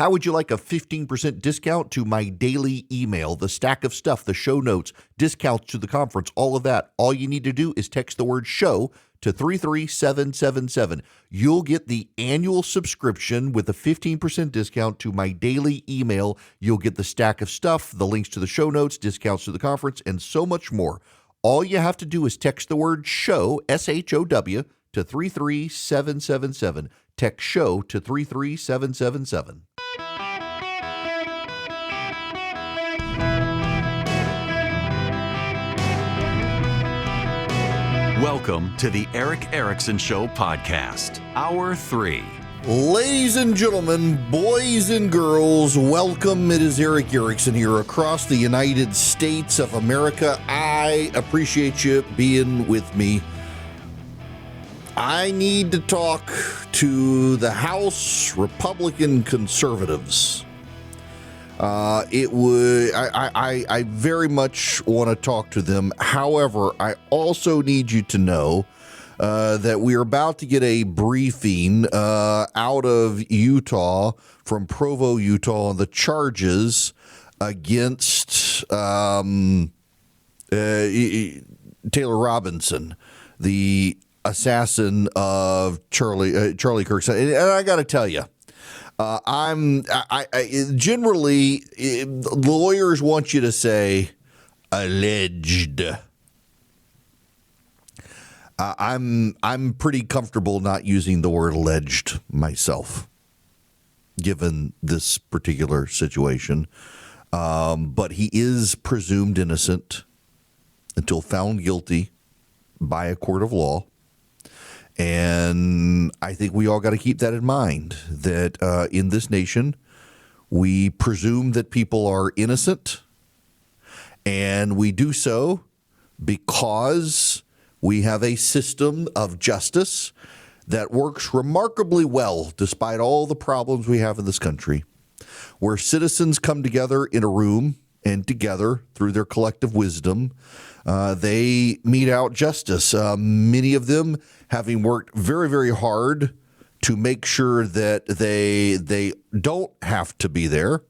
How would you like a 15% discount to my daily email, the stack of stuff, the show notes, discounts to the conference, all of that? All you need to do is text the word show to 33777. You'll get the annual subscription with a 15% discount to my daily email. You'll get the stack of stuff, the links to the show notes, discounts to the conference, and so much more. All you have to do is text the word show, SHOW, to 33777. Text show to 33777. Welcome to the Eric Erickson Show podcast, Hour 3. Ladies and gentlemen, boys and girls, welcome. It is Eric Erickson here across the United States of America. I appreciate you being with me. I need to talk to the House Republican conservatives. I very much want to talk to them. However, I also need you to know that we are about to get a briefing out of Utah, from Provo, Utah, on the charges against Taylor Robinson, the assassin of Charlie Kirk. And I got to tell you, generally, lawyers want you to say alleged. I'm pretty comfortable not using the word alleged myself, given this particular situation. But he is presumed innocent until found guilty by a court of law. And I think we all got to keep that in mind, that in this nation, we presume that people are innocent, and we do so because we have a system of justice that works remarkably well despite all the problems we have in this country, where citizens come together in a room and together through their collective wisdom, they mete out justice. Many of them having worked very, very hard to make sure that they don't have to be there,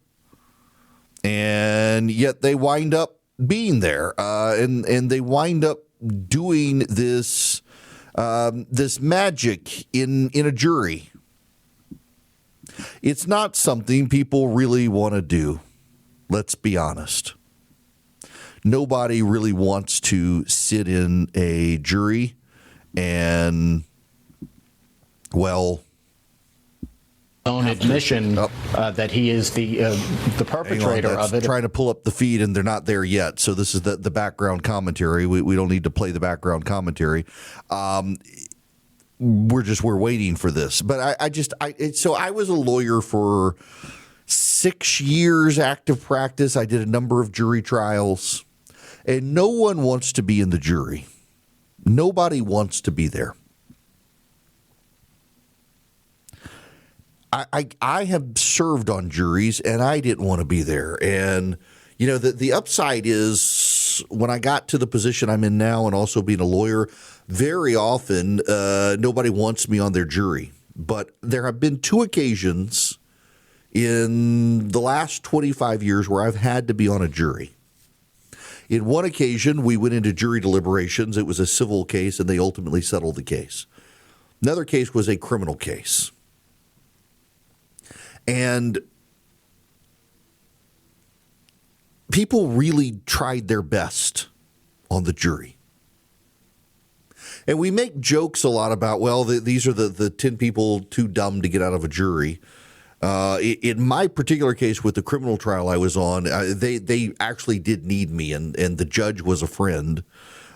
and yet they wind up being there, and they wind up doing this magic in a jury. It's not something people really want to do. Let's be honest. Nobody really wants to sit in a jury and, well, own admission that he is the perpetrator of it. Trying to pull up the feed, and they're not there yet. So this is the background commentary. We don't need to play the background commentary. We're waiting for this. But so I was a lawyer for 6 years, active practice. I did a number of jury trials, and no one wants to be in the jury. Nobody wants to be there. I have served on juries, and I didn't want to be there. And, you know, the upside is, when I got to the position I'm in now, and also being a lawyer, very often nobody wants me on their jury. But there have been 2 occasions in the last 25 years where I've had to be on a jury. In one occasion, we went into jury deliberations. It was a civil case, and they ultimately settled the case. Another case was a criminal case. And people really tried their best on the jury. And we make jokes a lot about, well, these are the 10 people too dumb to get out of a jury. In my particular case with the criminal trial I was on, they actually did need me, and the judge was a friend.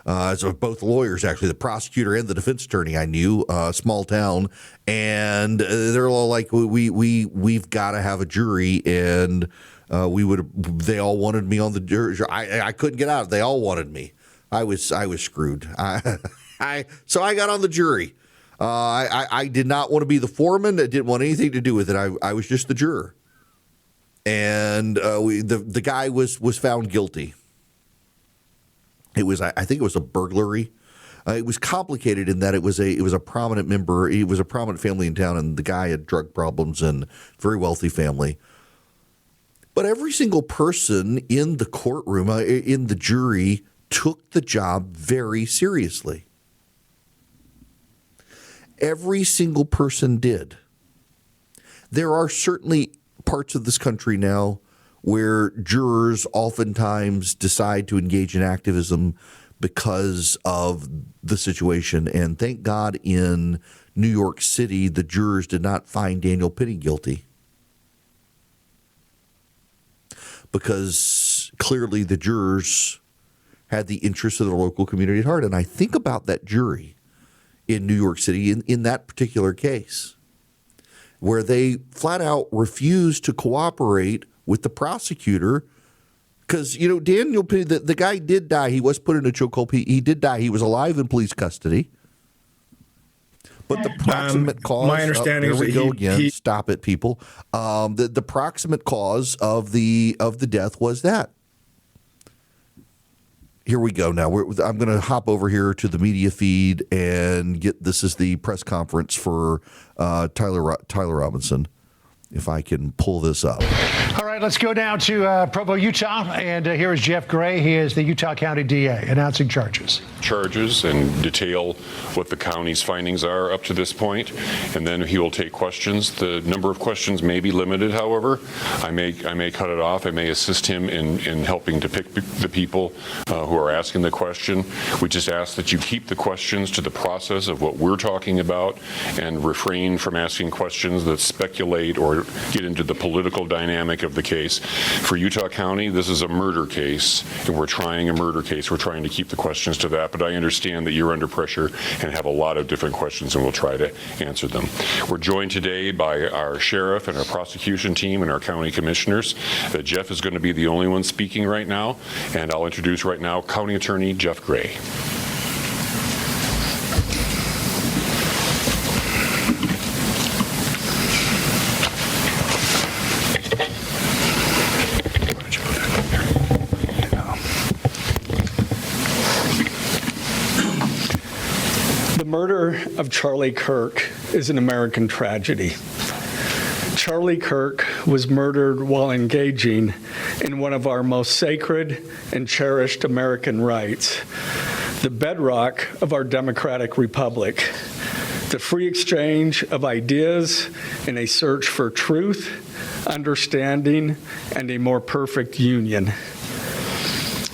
So both lawyers, actually, the prosecutor and the defense attorney, I knew, small town, and they're all like, we've got to have a jury, and they all wanted me on the jury. I couldn't get out. They all wanted me. I was screwed. So I got on the jury. I did not want to be the foreman. I didn't want anything to do with it. I was just the juror. And the guy was found guilty. It was, I think it was a burglary. It was complicated in that it was a prominent member. It was a prominent family in town, and the guy had drug problems and very wealthy family. But every single person in the courtroom, in the jury, took the job very seriously. Every single person did. There are certainly parts of this country now where jurors oftentimes decide to engage in activism because of the situation. And thank God in New York City, the jurors did not find Daniel Penny guilty, because clearly the jurors had the interests of the local community at heart. And I think about that jury in New York City in that particular case, where they flat out refused to cooperate with the prosecutor because, Daniel Penny, the guy did die. He was put in a chokehold. He did die. He was alive in police custody. But the proximate cause, my understanding is there we that go again. Stop it, people. The proximate cause of the death was that. Here we go now. I'm going to hop over here to the media feed and this is the press conference for Tyler Robinson, if I can pull this up. All right, let's go down to Provo, Utah, and here is Jeff Gray. He is the Utah County DA announcing charges. And detail what the county's findings are up to this point, and then he will take questions. The number of questions may be limited, however. I may cut it off. I may assist him in helping to pick the people who are asking the question. We just ask that you keep the questions to the process of what we're talking about and refrain from asking questions that speculate or get into the political dynamic of the case. For Utah County, this is a murder case, and we're trying a murder case. We're trying to keep the questions to that, but I understand that you're under pressure and have a lot of different questions, and we'll try to answer them. We're joined today by our sheriff and our prosecution team and our county commissioners. Jeff is going to be the only one speaking right now, and I'll introduce right now County Attorney Jeff Gray. The murder of Charlie Kirk is an American tragedy. Charlie Kirk was murdered while engaging in one of our most sacred and cherished American rights, the bedrock of our democratic republic, the free exchange of ideas in a search for truth, understanding, and a more perfect union.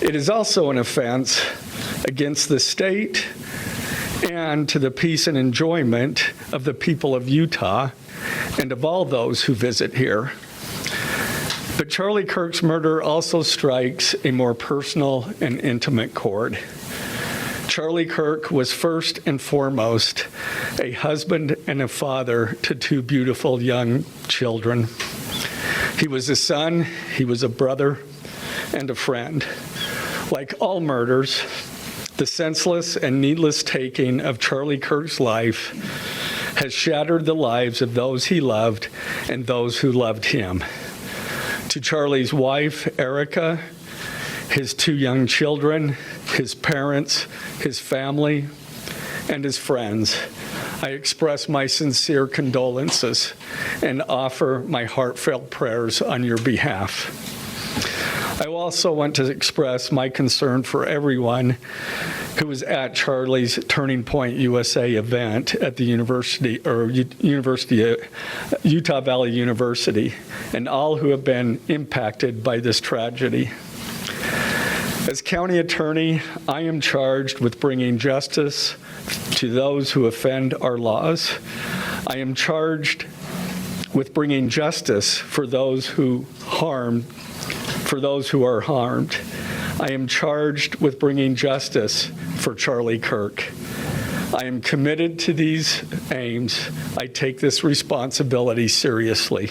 It is also an offense against the state and to the peace and enjoyment of the people of Utah and of all those who visit here. But Charlie Kirk's murder also strikes a more personal and intimate chord. Charlie Kirk was first and foremost a husband and a father to two beautiful young children. He was a son, he was a brother, and a friend. Like all murders, the senseless and needless taking of Charlie Kirk's life has shattered the lives of those he loved and those who loved him. To Charlie's wife, Erica, his two young children, his parents, his family, and his friends, I express my sincere condolences and offer my heartfelt prayers on your behalf. I also want to express my concern for everyone who was at Charlie's Turning Point USA event at the Utah Valley University, and all who have been impacted by this tragedy. As county attorney, I am charged with bringing justice to those who offend our laws. I am charged with bringing justice for those who are harmed. I am charged with bringing justice for Charlie Kirk. I am committed to these aims. I take this responsibility seriously.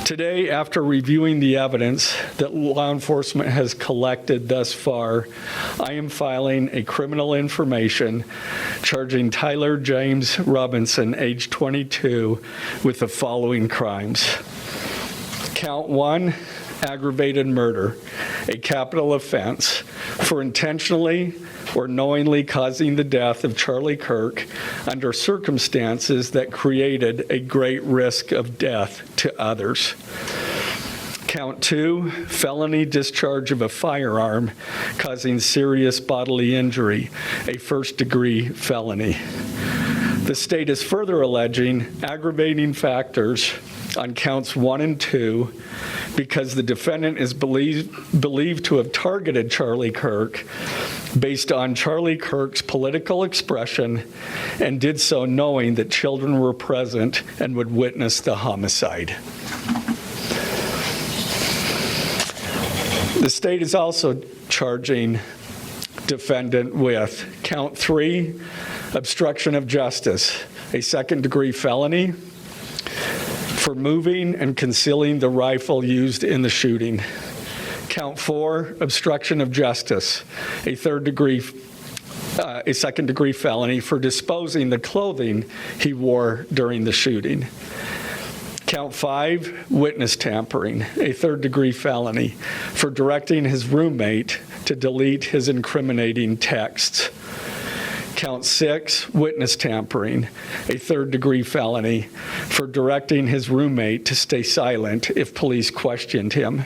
Today, after reviewing the evidence that law enforcement has collected thus far, I am filing a criminal information charging Tyler James Robinson, age 22, with the following crimes. Count 1, aggravated murder, a capital offense for intentionally or knowingly causing the death of Charlie Kirk under circumstances that created a great risk of death to others. Count 2, felony discharge of a firearm causing serious bodily injury, a first-degree felony. The state is further alleging aggravating factors on counts 1 and 2 because the defendant is believed to have targeted Charlie Kirk based on Charlie Kirk's political expression and did so knowing that children were present and would witness the homicide. The state is also charging defendant with count 3, obstruction of justice, a second-degree felony for moving and concealing the rifle used in the shooting. Count 4, obstruction of justice, a second-degree felony for disposing the clothing he wore during the shooting. Count 5, witness tampering, a third-degree felony for directing his roommate to delete his incriminating texts. Count 6, witness tampering, a third-degree felony for directing his roommate to stay silent if police questioned him.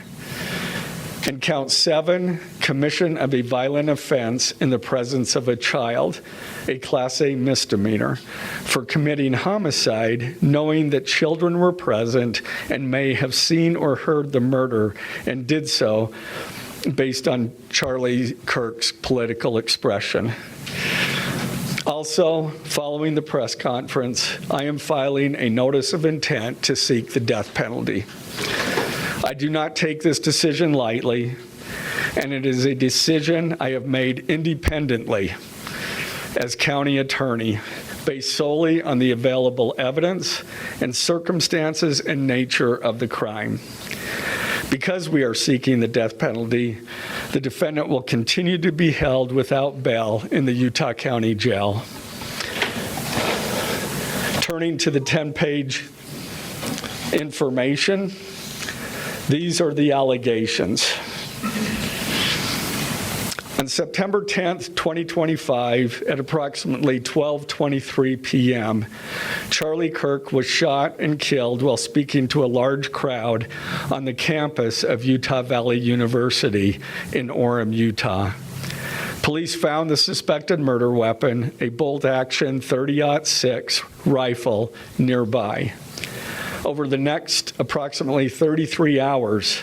And count 7, commission of a violent offense in the presence of a child, a Class A misdemeanor, for committing homicide knowing that children were present and may have seen or heard the murder and did so based on Charlie Kirk's political expression. Also, following the press conference, I am filing a notice of intent to seek the death penalty. I do not take this decision lightly, and it is a decision I have made independently as county attorney, based solely on the available evidence and circumstances and nature of the crime. Because we are seeking the death penalty, the defendant will continue to be held without bail in the Utah County Jail. Turning to the 10-page information, these are the allegations. On September 10th, 2025, at approximately 12:23 p.m., Charlie Kirk was shot and killed while speaking to a large crowd on the campus of Utah Valley University in Orem, Utah. Police found the suspected murder weapon, a bolt-action .30-06 rifle, nearby. Over the next approximately 33 hours,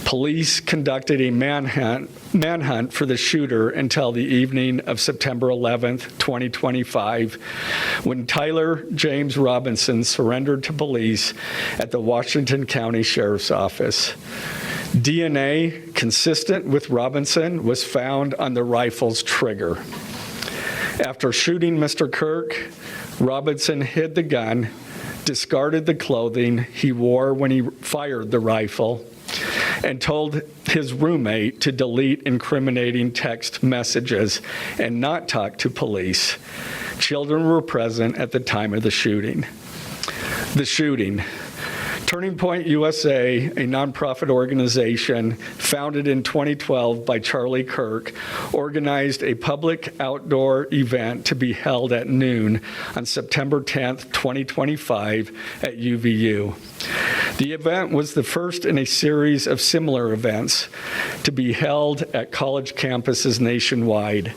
police conducted a manhunt for the shooter until the evening of September 11th, 2025, when Tyler James Robinson surrendered to police at the Washington County Sheriff's Office. DNA consistent with Robinson was found on the rifle's trigger. After shooting Mr. Kirk, Robinson hid the gun, discarded the clothing he wore when he fired the rifle, and told his roommate to delete incriminating text messages and not talk to police. Children were present at the time of the shooting. The shooting. Turning Point USA, a nonprofit organization founded in 2012 by Charlie Kirk, organized a public outdoor event to be held at noon on September 10th, 2025 at UVU. The event was the first in a series of similar events to be held at college campuses nationwide.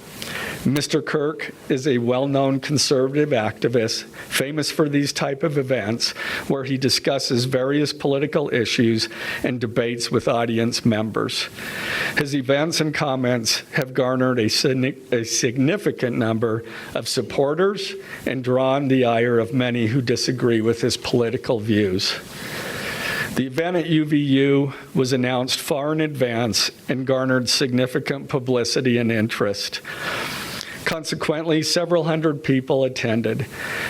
Mr. Kirk is a well-known conservative activist, famous for these type of events where he discusses various political issues and debates with audience members. His events and comments have garnered a significant number of supporters and drawn the ire of many who disagree with his political views. The event at UVU was announced far in advance and garnered significant publicity and interest. Consequently, several hundred people attended.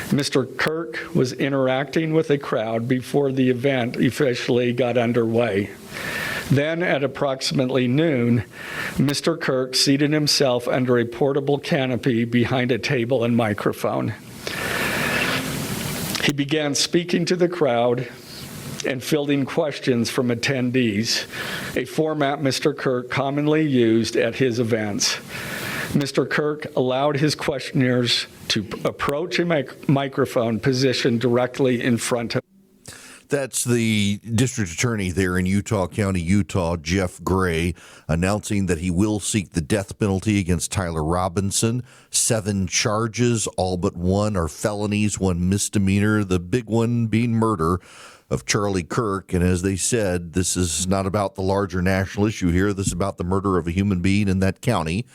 Mr. Kirk was interacting with a crowd before the event officially got underway. Then, at approximately noon, Mr. Kirk seated himself under a portable canopy behind a table and microphone. He began speaking to the crowd and fielding questions from attendees, a format Mr. Kirk commonly used at his events. Mr. Kirk allowed his questioners to approach a microphone positioned directly in front of. That's the district attorney there in Utah County, Utah, Jeff Gray, announcing that he will seek the death penalty against Tyler Robinson. 7 charges, all but 1 are felonies, 1 misdemeanor, the big one being murder of Charlie Kirk. And as they said, this is not about the larger national issue here. This is about the murder of a human being in that county.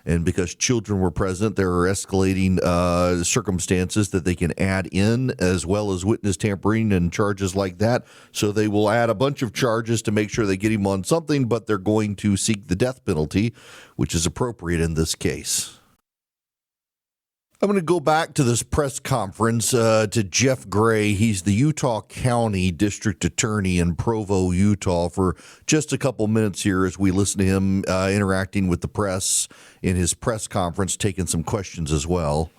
And because children were present, there are escalating circumstances that they can add in, as well as witness tampering and charges like that. So they will add a bunch of charges to make sure they get him on something, but they're going to seek the death penalty, which is appropriate in this case. I'm going to go back to this press conference to Jeff Gray. He's the Utah County District Attorney in Provo, Utah, for just a couple minutes here as we listen to him interacting with the press in his press conference, taking some questions as well.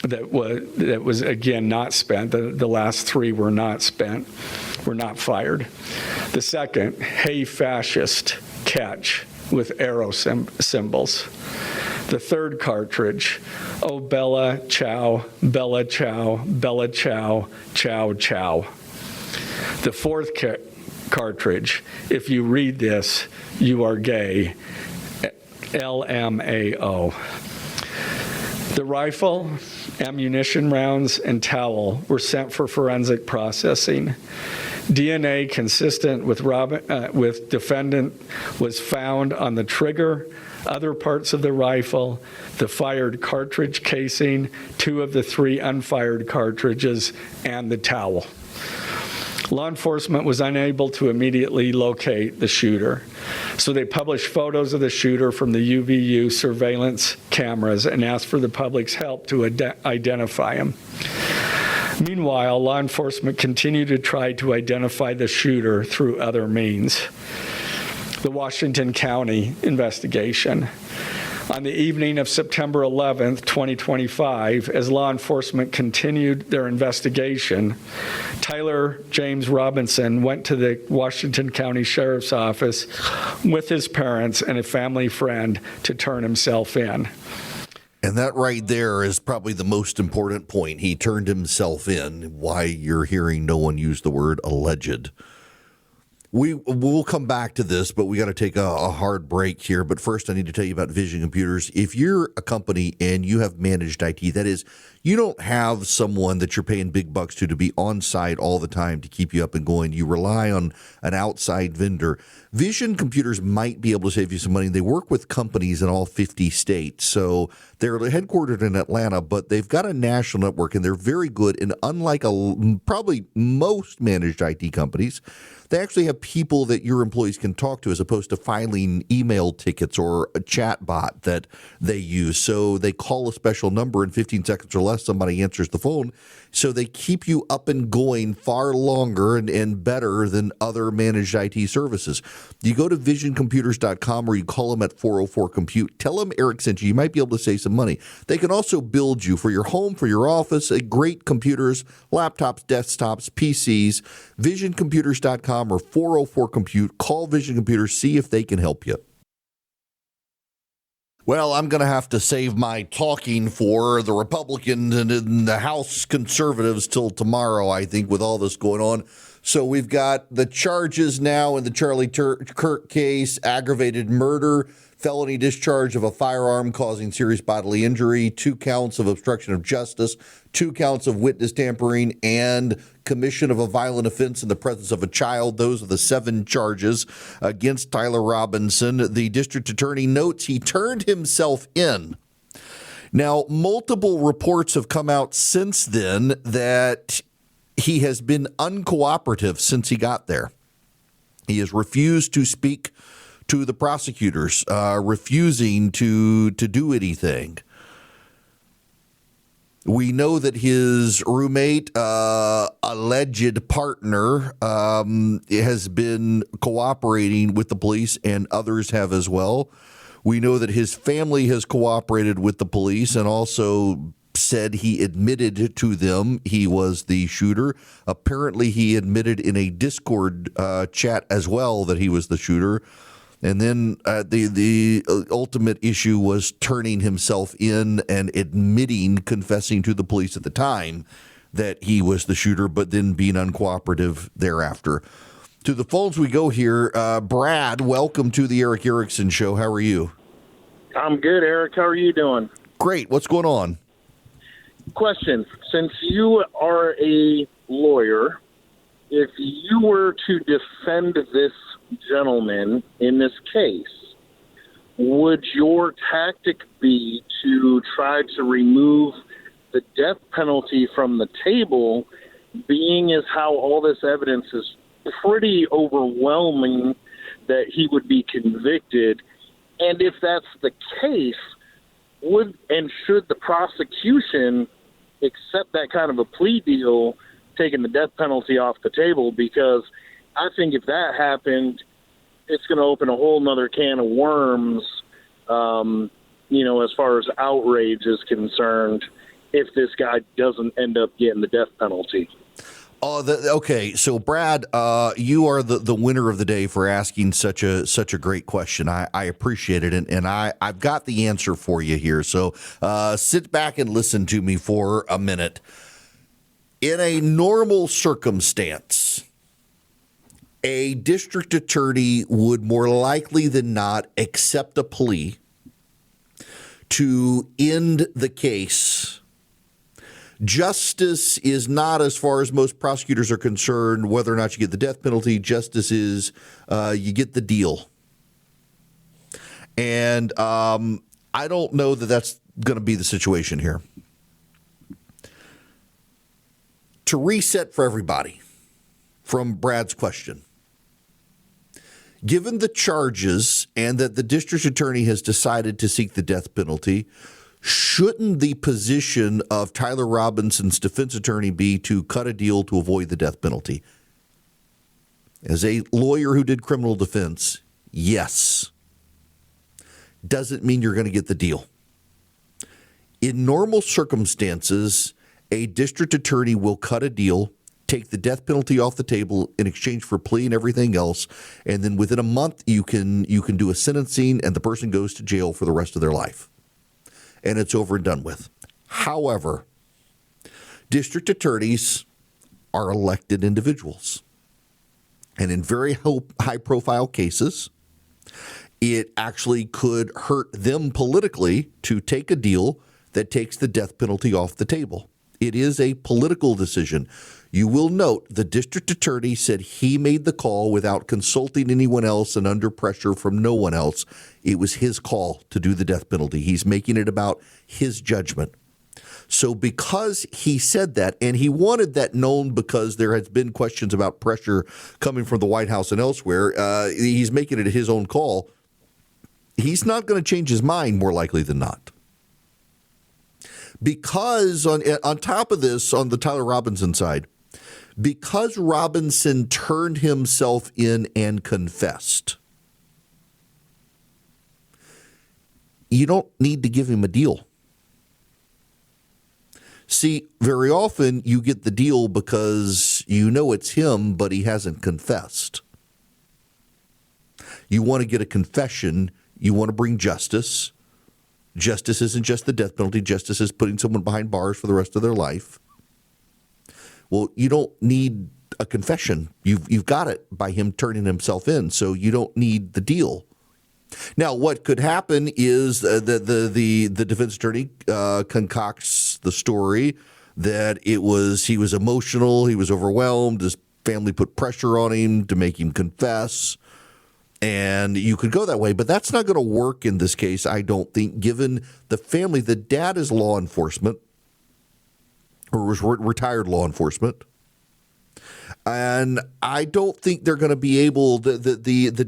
That was again not spent. The last 3 were not spent, were not fired. The second, hey fascist, catch with arrow symbols. The third cartridge, oh Bella Chow, Bella Chow, Bella Chow, Chow Chow. The fourth cartridge, if you read this, you are gay, LMAO. The rifle, ammunition rounds, and towel were sent for forensic processing. DNA consistent with defendant was found on the trigger, other parts of the rifle, the fired cartridge casing, 2 of the 3 unfired cartridges, and the towel. Law enforcement was unable to immediately locate the shooter, so they published photos of the shooter from the UVU surveillance cameras and asked for the public's help to identify him. Meanwhile, law enforcement continued to try to identify the shooter through other means. The Washington County investigation. On the evening of September 11th, 2025, as law enforcement continued their investigation, Tyler James Robinson went to the Washington County Sheriff's Office with his parents and a family friend to turn himself in. And that right there is probably the most important point. He turned himself in. Why you're hearing no one use the word alleged. We'll come back to this, but we got to take a hard break here. But first, I need to tell you about Vision Computers. If you're a company and you have managed IT, that is, you don't have someone that you're paying big bucks to be on site all the time to keep you up and going. You rely on an outside vendor. Vision Computers might be able to save you some money. They work with companies in all 50 states. So they're headquartered in Atlanta, but they've got a national network, and they're very good. And unlike probably most managed IT companies, they actually have people that your employees can talk to as opposed to filing email tickets or a chat bot that they use. So they call a special number in 15 seconds or less, somebody answers the phone. So they keep you up and going far longer and better than other managed IT services. You go to visioncomputers.com or you call them at 404-COMPUTE. Tell them Eric sent you. You might be able to save some money. They can also build you for your home, for your office, great computers, laptops, desktops, PCs. Visioncomputers.com or 404-COMPUTE. Call Vision Computers, see if they can help you. Well, I'm going to have to save my talking for the Republicans and the House conservatives till tomorrow, I think, with all this going on. So we've got the charges now in the Charlie Kirk case, aggravated murder, felony discharge of a firearm causing serious bodily injury, 2 counts of obstruction of justice, 2 counts of witness tampering, and commission of a violent offense in the presence of a child. Those are the 7 charges against Tyler Robinson. The district attorney notes he turned himself in. Now, multiple reports have come out since then that he has been uncooperative since he got there. He has refused to speak to the prosecutors, refusing to do anything. We know that his roommate, alleged partner, has been cooperating with the police, and others have as well. We know that his family has cooperated with the police and also said he admitted to them he was the shooter. Apparently, he admitted in a Discord chat as well that he was the shooter. And then the ultimate issue was turning himself in and confessing to the police at the time that he was the shooter, but then being uncooperative thereafter. To the phones we go here. Brad, welcome to the Eric Erickson Show. How are you? I'm good, Eric. How are you doing? Great. What's going on? Question. Since you are a lawyer, if you were to defend this gentleman in this case, would your tactic be to try to remove the death penalty from the table, being as how all this evidence is pretty overwhelming that he would be convicted? And if that's the case, would and should the prosecution accept that kind of a plea deal, taking the death penalty off the table? Because I think if that happened, it's going to open a whole nother can of worms, as far as outrage is concerned, if this guy doesn't end up getting the death penalty. Okay, so Brad, you are the winner of the day for asking such a great question. I appreciate it, and I've got the answer for you here. So sit back and listen to me for a minute. In a normal circumstance, a district attorney would more likely than not accept a plea to end the case. Justice is not, as far as most prosecutors are concerned, whether or not you get the death penalty. Justice is you get the deal. And I don't know that that's going to be the situation here. To reset for everybody from Brad's question, given the charges and that the district attorney has decided to seek the death penalty, shouldn't the position of Tyler Robinson's defense attorney be to cut a deal to avoid the death penalty? As a lawyer who did criminal defense, yes. Doesn't mean you're going to get the deal. In normal circumstances, a district attorney will cut a deal, take the death penalty off the table in exchange for plea and everything else, and then within a month you can do a sentencing and the person goes to jail for the rest of their life. And it's over and done with. However, district attorneys are elected individuals. And in very high-profile cases, it actually could hurt them politically to take a deal that takes the death penalty off the table. It is a political decision. You will note the district attorney said he made the call without consulting anyone else and under pressure from no one else. It was his call to do the death penalty. He's making it about his judgment. So because he said that, and he wanted that known because there has been questions about pressure coming from the White House and elsewhere, he's making it his own call. He's not going to change his mind more likely than not. Because on top of this, on the Tyler Robinson side, because Robinson turned himself in and confessed, you don't need to give him a deal. See, very often you get the deal because you know it's him, but he hasn't confessed. You want to get a confession. You want to bring justice. Justice isn't just the death penalty. Justice is putting someone behind bars for the rest of their life. Well, you don't need a confession. You've got it by him turning himself in, so you don't need the deal. Now, what could happen is the defense attorney concocts the story that he was emotional, he was overwhelmed, his family put pressure on him to make him confess. And you could go that way, but that's not going to work in this case, I don't think, given the family. The dad is law enforcement, or was retired law enforcement. And I don't think they're going to be able, the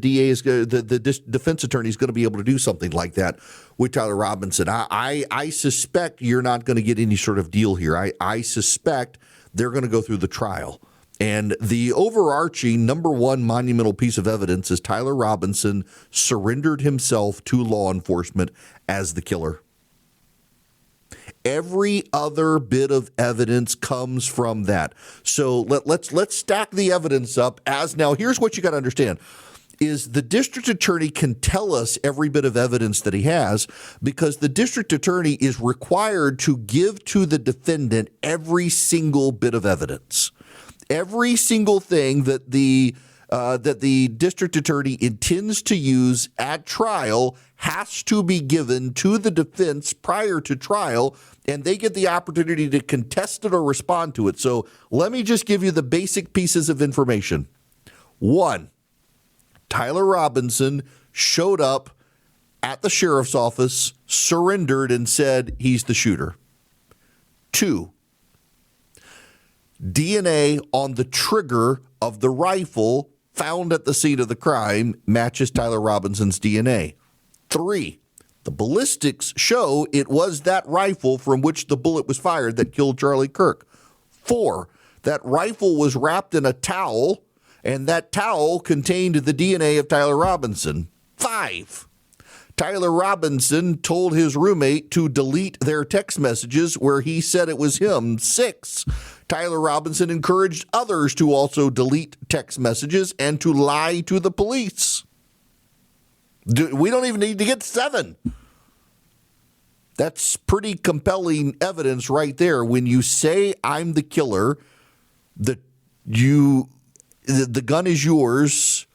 DA is, the defense attorney is going to be able to do something like that with Tyler Robinson. I suspect you're not going to get any sort of deal here. I suspect they're going to go through the trial. And the overarching number one monumental piece of evidence is Tyler Robinson surrendered himself to law enforcement as the killer. Every other bit of evidence comes from that. So let's stack the evidence up as now. Here's what you got to understand. is the district attorney can tell us every bit of evidence that he has because the district attorney is required to give to the defendant every single bit of evidence. Every single thing that the district attorney intends to use at trial has to be given to the defense prior to trial, and they get the opportunity to contest it or respond to it. So let me just give you the basic pieces of information. 1, Tyler Robinson showed up at the sheriff's office, surrendered, and said he's the shooter. 2, DNA on the trigger of the rifle found at the scene of the crime matches Tyler Robinson's DNA. 3, the ballistics show it was that rifle from which the bullet was fired that killed Charlie Kirk. 4, that rifle was wrapped in a towel, and that towel contained the DNA of Tyler Robinson. 5, Tyler Robinson told his roommate to delete their text messages where he said it was him. 6, Tyler Robinson encouraged others to also delete text messages and to lie to the police. We don't even need to get 7. That's pretty compelling evidence right there. When you say I'm the killer, the gun is yours,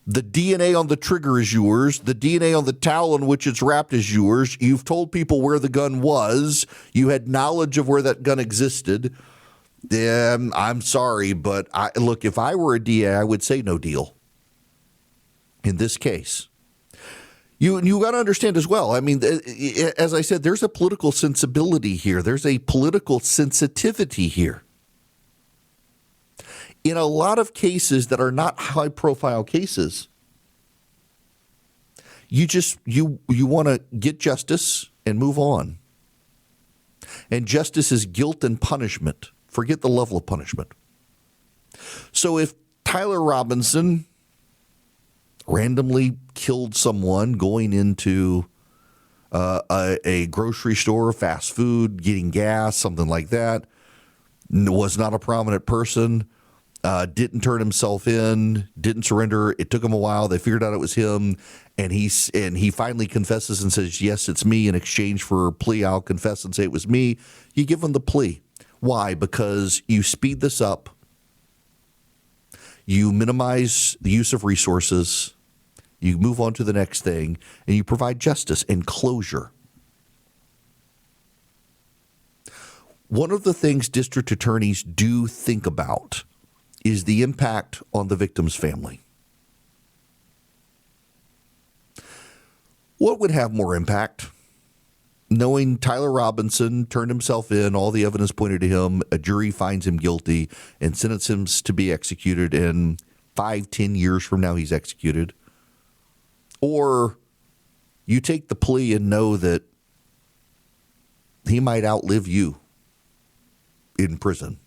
the DNA on the trigger is yours, the DNA on the towel in which it's wrapped is yours, you've told people where the gun was, you had knowledge of where that gun existed, then I'm sorry, but look, if I were a DA, I would say no deal in this case. You got to understand as well. I mean, as I said, there's a political sensibility here. There's a political sensitivity here. In a lot of cases that are not high-profile cases, you want to get justice and move on. And justice is guilt and punishment. Forget the level of punishment. So if Tyler Robinson randomly killed someone going into a grocery store, fast food, getting gas, something like that, was not a prominent person, didn't turn himself in, didn't surrender. It took him a while. They figured out it was him, and he finally confesses and says, yes, it's me. In exchange for a plea, I'll confess and say it was me. You give him the plea. Why? Because you speed this up. You minimize the use of resources. You move on to the next thing, and you provide justice and closure. One of the things district attorneys do think about is the impact on the victim's family. What would have more impact? Knowing Tyler Robinson turned himself in, all the evidence pointed to him, a jury finds him guilty and sentences him to be executed, and 5-10 years from now he's executed. Or you take the plea and know that he might outlive you in prison.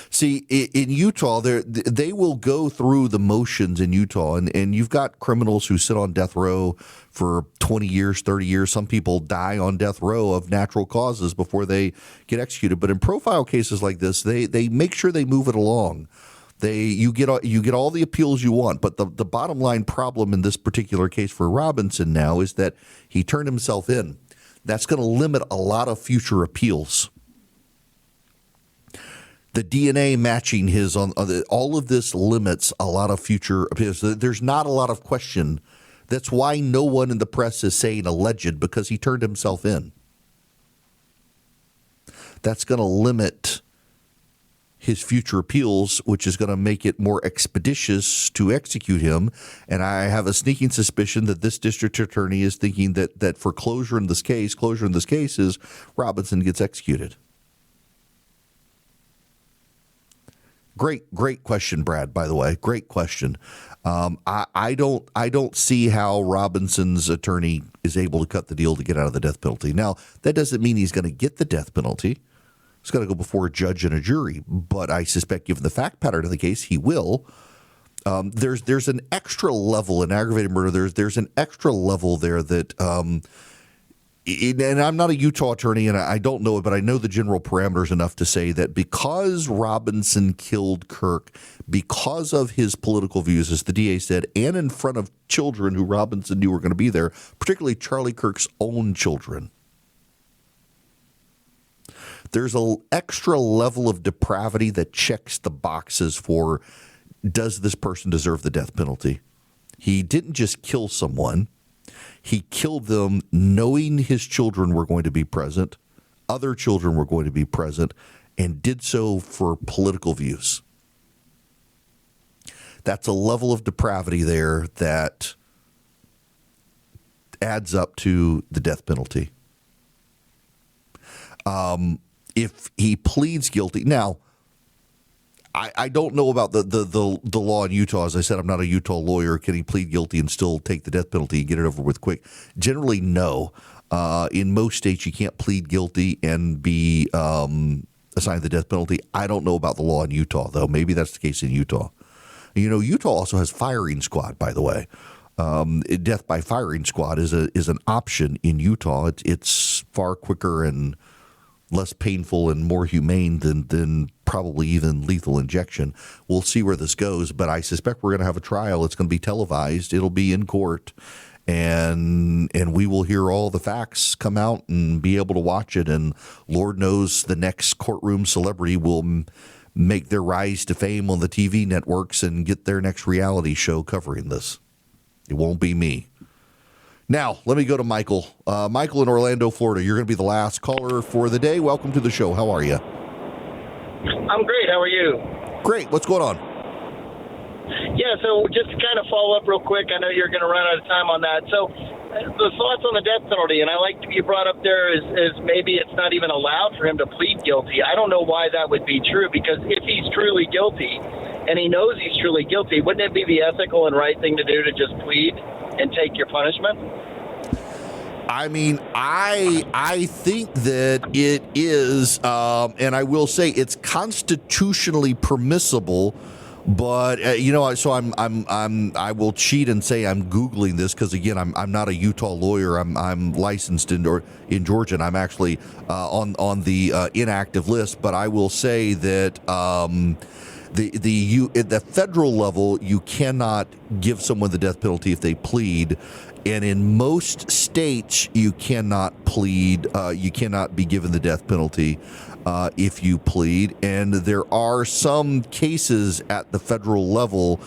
See, in Utah, they will go through the motions in Utah, and you've got criminals who sit on death row for 20 years, 30 years. Some people die on death row of natural causes before they get executed. But in profile cases like this, they make sure they move it along. You get all the appeals you want, but the bottom line problem in this particular case for Robinson now is that he turned himself in. That's going to limit a lot of future appeals. The DNA matching his on all of this limits a lot of future appeals. There's not a lot of question. That's why no one in the press is saying alleged, because he turned himself in. That's going to limit his future appeals, which is going to make it more expeditious to execute him. And I have a sneaking suspicion that this district attorney is thinking that for closure in this case is Robinson gets executed. Great question, Brad, by the way. Great question. I don't see how Robinson's attorney is able to cut the deal to get out of the death penalty. Now, that doesn't mean he's going to get the death penalty. It's got to go before a judge and a jury, but I suspect, given the fact pattern of the case, he will. There's an extra level in aggravated murder. There's an extra level there that and I'm not a Utah attorney, and I don't know it, but I know the general parameters enough to say that because Robinson killed Kirk because of his political views, as the DA said, and in front of children who Robinson knew were going to be there, particularly Charlie Kirk's own children, there's an extra level of depravity that checks the boxes for, does this person deserve the death penalty? He didn't just kill someone. He killed them knowing his children were going to be present, other children were going to be present, and did so for political views. That's a level of depravity there that adds up to the death penalty. If he pleads guilty, now, I don't know about the law in Utah. As I said, I'm not a Utah lawyer. Can he plead guilty and still take the death penalty and get it over with quick? Generally, no. In most states, you can't plead guilty and be assigned the death penalty. I don't know about the law in Utah, though. Maybe that's the case in Utah. You know, Utah also has firing squad, by the way. Death by firing squad is an option in Utah. It's far quicker and less painful and more humane than probably even lethal injection. We'll see where this goes, but I suspect we're going to have a trial. It's going to be televised. It'll be in court, and we will hear all the facts come out and be able to watch it. And Lord knows the next courtroom celebrity will make their rise to fame on the TV networks and get their next reality show covering this. It won't be me. Now, let me go to Michael. Michael in Orlando, Florida. You're going to be the last caller for the day. Welcome to the show. How are you? I'm great. How are you? Great. What's going on? Yeah, so just to kind of follow up real quick, I know you're going to run out of time on that. So the thoughts on the death penalty, and I like to be brought up there is maybe it's not even allowed for him to plead guilty. I don't know why that would be true, because if he's truly guilty and he knows he's truly guilty, wouldn't it be the ethical and right thing to do to just plead and take your punishment? I mean, I think that it is, and I will say it's constitutionally permissible. But so I will cheat and say I'm Googling this because again I'm not a Utah lawyer. I'm licensed in Georgia. And I'm actually on the inactive list. But I will say that at the federal level you cannot give someone the death penalty if they plead. And in most states, you cannot plead. You cannot be given the death penalty if you plead. And there are some cases at the federal level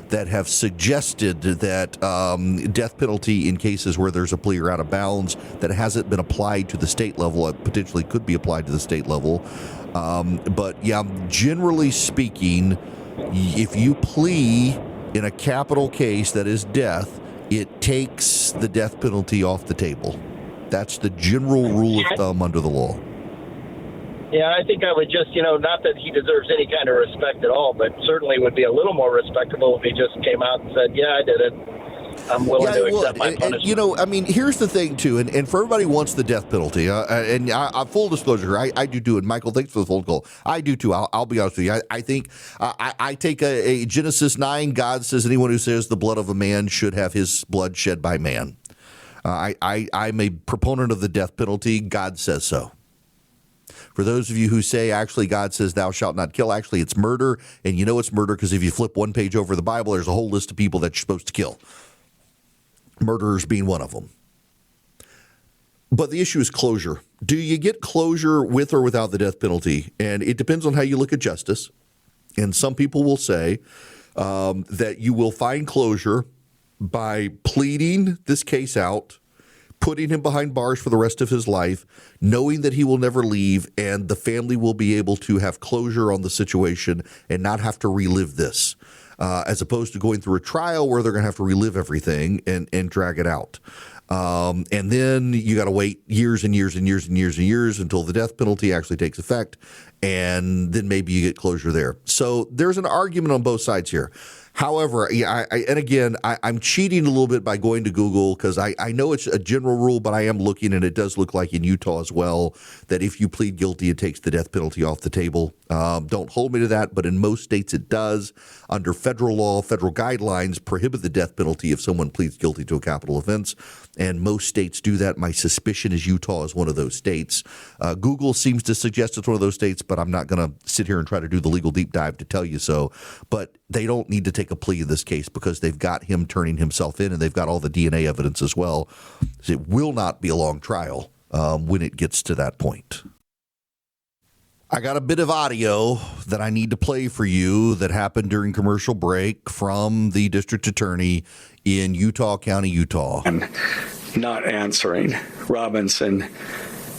that have suggested that death penalty in cases where there's a plea or out of bounds that hasn't been applied to the state level, it potentially could be applied to the state level. But yeah, generally speaking, if you plea in a capital case that is death, it takes the death penalty off the table. That's the general rule of thumb under the law. Yeah, I think I would just, not that he deserves any kind of respect at all, but certainly would be a little more respectable if he just came out and said, yeah, I did it. I'm willing to accept my punishment. Here's the thing, too, and for everybody who wants the death penalty, and full disclosure, I do too, and Michael, thanks for the phone call. I do too. I'll be honest with you. I think I take a Genesis 9, God says anyone who says the blood of a man should have his blood shed by man. I'm a proponent of the death penalty. God says so. For those of you who say, actually, God says, thou shalt not kill, actually, it's murder. And you know it's murder because if you flip one page over the Bible, there's a whole list of people that you're supposed to kill. Murderers being one of them. But the issue is closure. Do you get closure with or without the death penalty? And it depends on how you look at justice. And some people will say that you will find closure by pleading this case out, putting him behind bars for the rest of his life, knowing that he will never leave, and the family will be able to have closure on the situation and not have to relive this, as opposed to going through a trial where they're going to have to relive everything and drag it out. And then you got to wait years and years and years and years and years until the death penalty actually takes effect, and then maybe you get closure there. So there's an argument on both sides here. However, yeah, I'm cheating a little bit by going to Google because I know it's a general rule, but I am looking, and it does look like in Utah as well, that if you plead guilty, it takes the death penalty off the table. Don't hold me to that, but in most states it does. Under federal law, federal guidelines prohibit the death penalty if someone pleads guilty to a capital offense, and most states do that. My suspicion is Utah is one of those states. Google seems to suggest it's one of those states, but I'm not going to sit here and try to do the legal deep dive to tell you so. But they don't need to take a plea in this case because they've got him turning himself in, and they've got all the DNA evidence as well. So it will not be a long trial when it gets to that point. I got a bit of audio that I need to play for you that happened during commercial break from the district attorney in Utah County, Utah. Not answering. Robinson,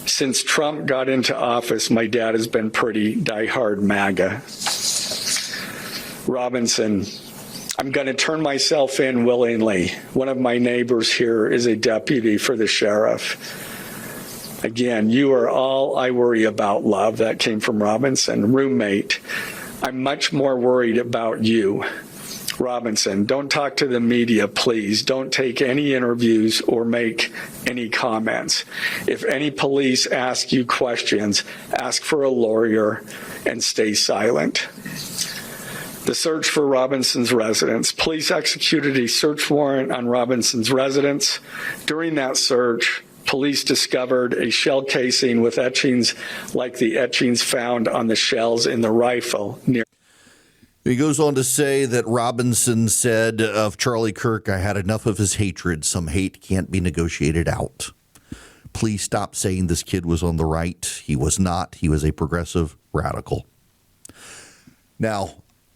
since Trump got into office, my dad has been pretty diehard MAGA. Robinson, I'm going to turn myself in willingly. One of my neighbors here is a deputy for the sheriff. Again, you are all I worry about, love. That came from Robinson. Roommate, I'm much more worried about you. Robinson, don't talk to the media, please. Don't take any interviews or make any comments. If any police ask you questions, ask for a lawyer and stay silent. The search for Robinson's residence. Police executed a search warrant on Robinson's residence. During that search, police discovered a shell casing with etchings like the etchings found on the shells in the rifle near. He goes on to say that Robinson said of Charlie Kirk, I had enough of his hatred. Some hate can't be negotiated out. Please stop saying this kid was on the right. He was not. He was a progressive radical. Now,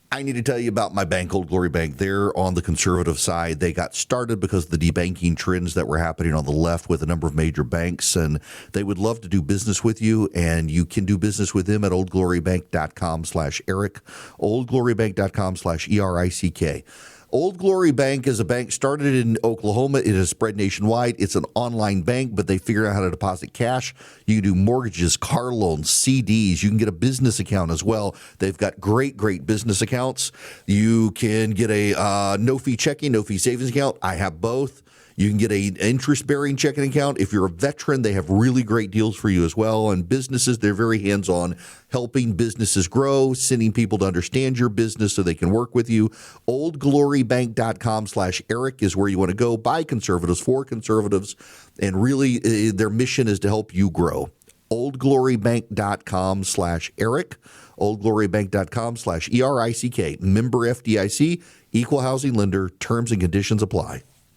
I need to tell you about my bank, Old Glory Bank. They're on the conservative side. They got started because of the debanking trends that were happening on the left with a number of major banks, and they would love to do business with you, and you can do business with them at oldglorybank.com/Eric, oldglorybank.com/ERICK. Old Glory Bank is a bank started in Oklahoma. It has spread nationwide. It's an online bank, but they figured out how to deposit cash. You can do mortgages, car loans, CDs. You can get a business account as well. They've got great business accounts. You can get a no-fee checking, no-fee savings account. I have both. You can get an interest-bearing checking account. If you're a veteran, they have really great deals for you as well. And businesses, they're very hands-on, helping businesses grow, sending people to understand your business so they can work with you. oldglorybank.com/Eric is where you want to go. By conservatives, for conservatives. And really, their mission is to help you grow. oldglorybank.com/Eric, oldglorybank.com/ERICK. Member FDIC, equal housing lender. Terms and conditions apply.